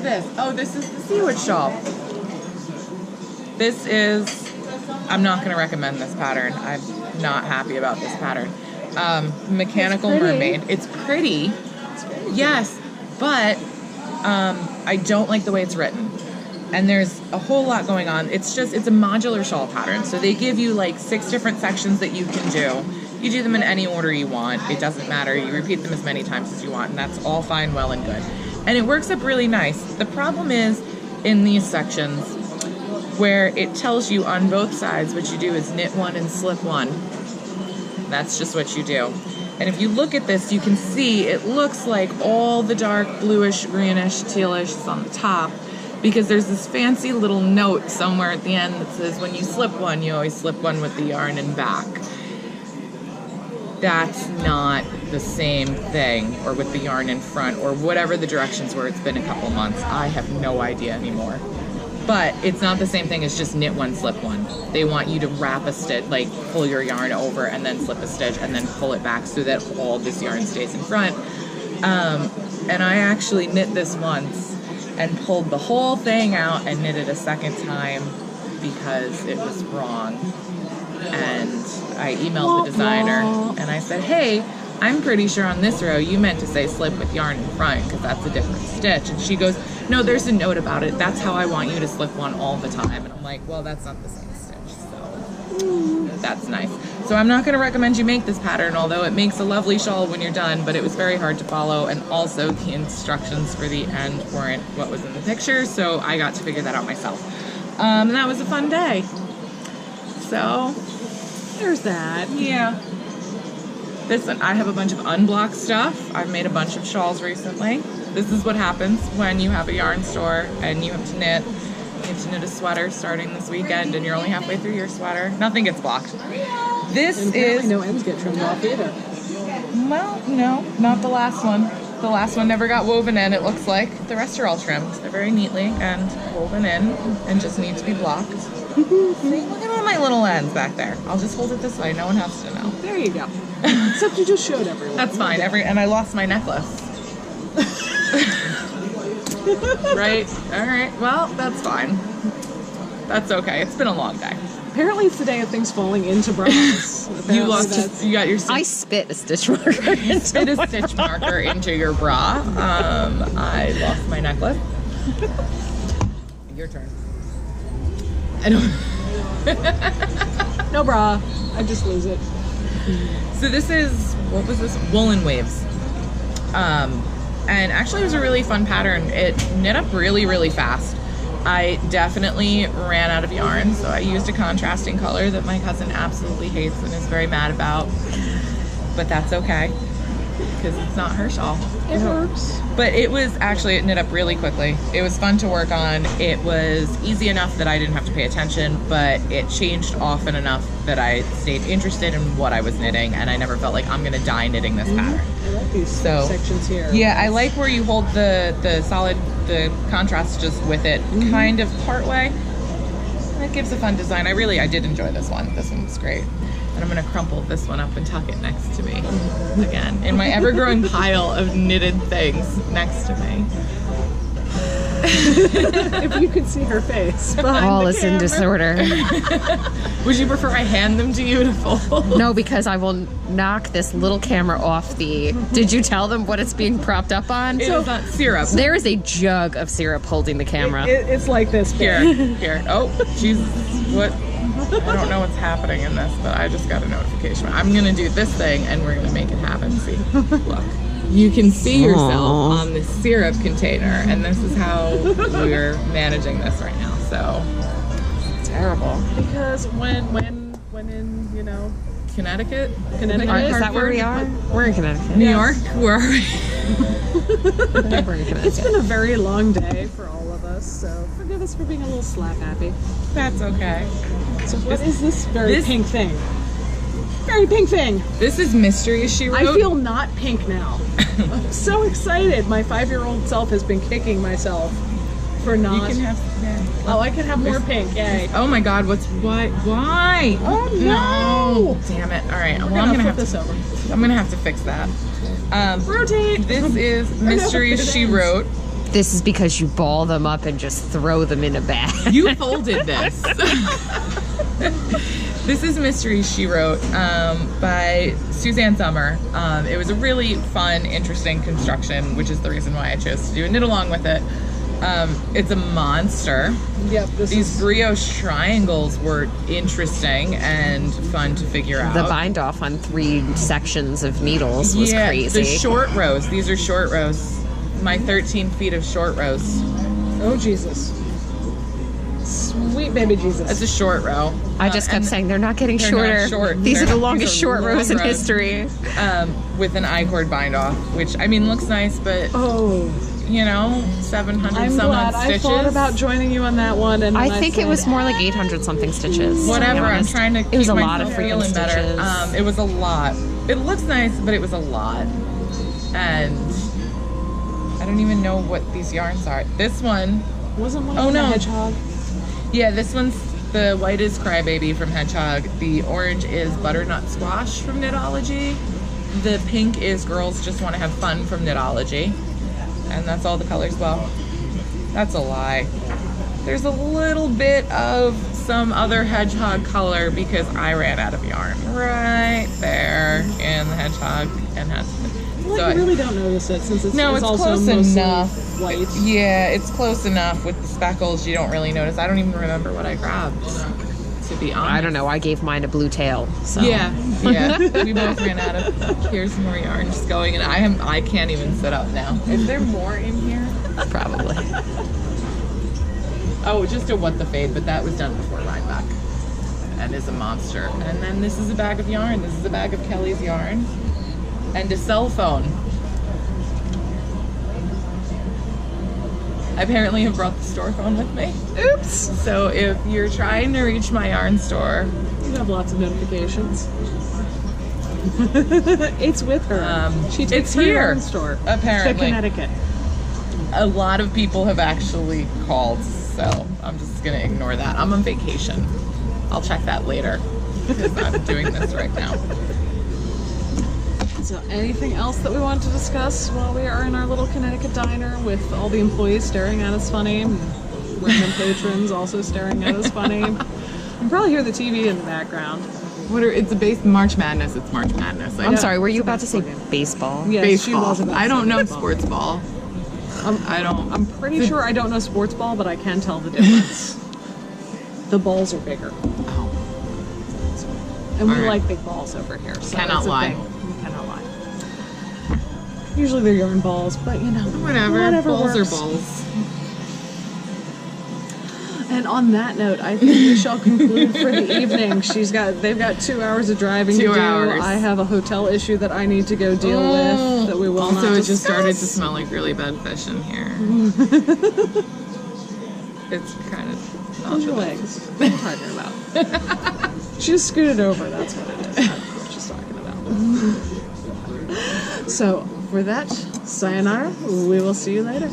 this? Oh, this is the Seawood shawl. This is, I'm not going to recommend this pattern. I'm not happy about this pattern. Mechanical Mermaid. It's pretty. Yes, but I don't like the way it's written. And there's a whole lot going on. It's a modular shawl pattern. So they give you like 6 different sections that you can do. You do them in any order you want. It doesn't matter. You repeat them as many times as you want, and that's all fine, well, and good. And it works up really nice. The problem is in these sections where it tells you on both sides what you do is knit one and slip one. That's just what you do. And if you look at this, you can see it looks like all the dark bluish, greenish, tealish is on the top, because there's this fancy little note somewhere at the end that says when you slip one, you always slip one with the yarn and back. That's not the same thing, or with the yarn in front, or whatever the directions were. It's been a couple months. I have no idea anymore. But it's not the same thing as just knit one, slip one. They want you to wrap a stitch, like pull your yarn over and then slip a stitch and then pull it back so that all this yarn stays in front. And I actually knit this once and pulled the whole thing out and knit it a second time because it was wrong. And I emailed the designer and I said, hey, I'm pretty sure on this row you meant to say slip with yarn in front because that's a different stitch. And she goes, no, there's a note about it. That's how I want you to slip one all the time. And I'm like, well, that's not the same stitch, so that's nice. So I'm not going to recommend you make this pattern, although it makes a lovely shawl when you're done, but it was very hard to follow, and also the instructions for the end weren't what was in the picture, so I got to figure that out myself. And that was a fun day. So there's that. Yeah. I have a bunch of unblocked stuff. I've made a bunch of shawls recently. This is what happens when you have a yarn store and you have to knit. You have to knit a sweater starting this weekend, and you're only halfway through your sweater. Nothing gets blocked. This is... no ends get trimmed off either. Well, no, not the last one. The last one never got woven in, it looks like. The rest are all trimmed. They're very neatly and woven in and just need to be blocked. See, look at all my little ends back there. I'll just hold it this way. No one has to know. There you go. Except you just showed everyone. That's fine. And I lost my necklace. Right? All right. Well, that's fine. That's okay. It's been a long day. Apparently it's the day of things falling into bras. You got your... I spit a stitch marker. Spit a stitch marker into your bra. I lost my necklace. Your turn. I don't... No bra. I just lose it. So this is, what was this? Woolen Waves. And actually it was a really fun pattern. It knit up really, really fast. I definitely ran out of yarn, so I used a contrasting color that my cousin absolutely hates and is very mad about. But that's okay, because it's not her shawl. It works. But it knit up really quickly. It was fun to work on. It was easy enough that I didn't have to pay attention, but it changed often enough that I stayed interested in what I was knitting, and I never felt like I'm gonna die knitting this pattern. I like these sections here. Yeah, I like where you hold the contrast just with it, kind of part way. It gives a fun design. I did enjoy this one. This one was great. And I'm gonna crumple this one up and tuck it next to me again in my ever-growing pile of knitted things next to me. If you could see her face behind all the is in camera. disorder. Would you prefer I hand them to you to fold? No, because I will knock this little camera off the... Did you tell them what it's being propped up on? It's not syrup. There is a jug of syrup holding the camera. It's like this. Here. Oh, Jesus. What? I don't know what's happening in this, but I just got a notification. I'm gonna do this thing and we're gonna make it happen. See, look. You can see yourself on the syrup container, and this is how we're managing this right now. So Terrible. Because when in, you know, Connecticut? Is that where we are? We're in Connecticut. New York? Where are we? We're in Connecticut. It's been a very long day for all of us, so forgive us for being a little slap happy. That's okay. So what is this pink thing? Very pink thing. This is Mystery, she wrote. I feel not pink now. I'm so excited. My 5-year-old self has been kicking myself for not. You can have. Oh, I can have more pink. Yay. Oh my God! Why? Oh no! Damn it! All right. I'm Well, gonna flip this over. I'm gonna have to fix that. Rotate. This is Mystery, she wrote. This is because you ball them up and just throw them in a bag. You folded this. This is Mystery She Wrote by Suzanne Sommer. It was a really fun, interesting construction, which is the reason why I chose to do a knit along with it. It's a monster. Yep. These brioche triangles were interesting and fun to figure out. The bind off on 3 sections of needles was crazy. The short rows. These are short rows. My 13 feet of short rows. Oh, Jesus. Sweet baby Jesus. It's a short row. I just kept saying they're not getting they're shorter. not short. These They're are the not- longest these are short rows in long rows. history. With an I-cord bind off, which, I mean, looks nice, but, Oh, you know, 700 I'm some glad. odd I stitches. thought about joining you on that one, and I then think it said, was more like 800 something stitches. to be Whatever, I'm honest. trying to It was keep a lot of myself freaking feeling better. stitches. It was a lot. It looks nice, but it was a lot. And I don't even know what these yarns are. This one, Wasn't one Oh, of the no. hedgehog? yeah, this one's, the white is Crybaby from Hedgehog. The orange is Butternut Squash from Knitology. The pink is Girls Just Want to Have Fun from Knitology. And that's all the colors. Well, that's a lie. There's a little bit of some other Hedgehog color because I ran out of yarn right there in the Hedgehog and had Well, so you really don't notice it since it's, no, it's it's also close mostly enough. white. Yeah, it's close enough with the speckles. You don't really notice. I don't even remember what I grabbed, to be honest. I don't know. I gave mine a blue tail. So. Yeah. We both ran out of. Here's more yarn just going, and I can't even sit up now. Is there more in here? Probably. Oh, just a What the Fade, but that was done before Rhinebeck, and is a monster. And then this is a bag of yarn. This is a bag of Kelly's yarn, and a cell phone. I apparently have brought the store phone with me. Oops! So if you're trying to reach my yarn store, You have lots of notifications. It's with her. She takes it's her here, yarn store apparently. to Connecticut. a lot of people have actually called, so I'm just gonna ignore that. I'm on vacation. I'll check that later because I'm doing this right now. So anything else that we want to discuss while we are in our little Connecticut diner with all the employees staring at us funny, and random patrons also staring at us funny? You can probably hear the TV in the background. It's a base March Madness. It's March Madness. I'm sorry, were you about to say baseball? Yes, she Baseball. was about to I don't say know baseball. sports ball. I'm pretty sure I don't know sports ball, but I can tell the difference. The balls are bigger, Oh, and we All right. like big balls over here. So Cannot it's a lie. thing. We cannot lie. Usually they're yarn balls, but you know, whatever. Balls works. are balls. And on that note, I think we shall conclude for the evening. They've got 2 hours of driving to 2 do. hours. I have a hotel issue that I need to go deal with that we will also, not it just started to discuss. smell like really bad fish in here. It's kind of not Close your the legs. What are you talking about? She just scooted over. That's what it is. I don't know what she's talking about. So, for that, sayonara. We will see you later.